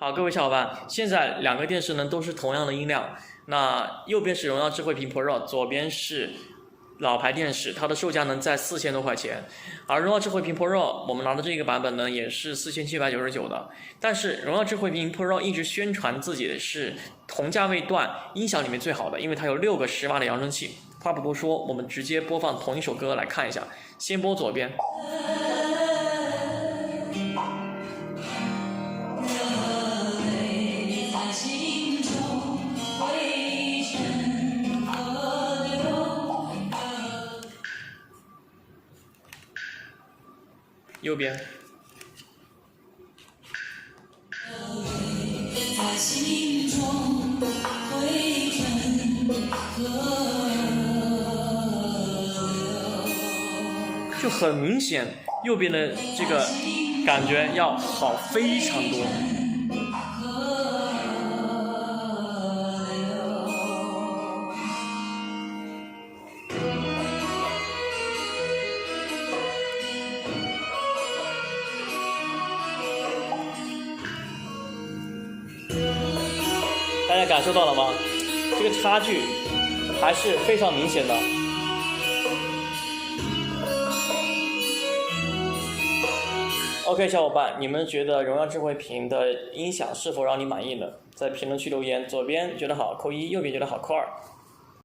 好，各位小伙伴，现在两个电视呢都是同样的音量，那右边是荣耀智慧屏 Pro， 左边是老牌电视，它的售价呢在4000多块钱，而荣耀智慧屏 Pro 我们拿的这个版本呢也是4799的，但是荣耀智慧屏 Pro 一直宣传自己的是同价位段音响里面最好的，因为它有6个10W的扬声器。话不多说，我们直接播放同一首歌来看一下，先播左边。右边，就很明显，右边的这个感觉要好非常多。大家感受到了吗？这个差距还是非常明显的。OK， 小伙伴，你们觉得荣耀智慧屏的音响是否让你满意呢？在评论区留言，左边觉得好扣1，右边觉得好扣2。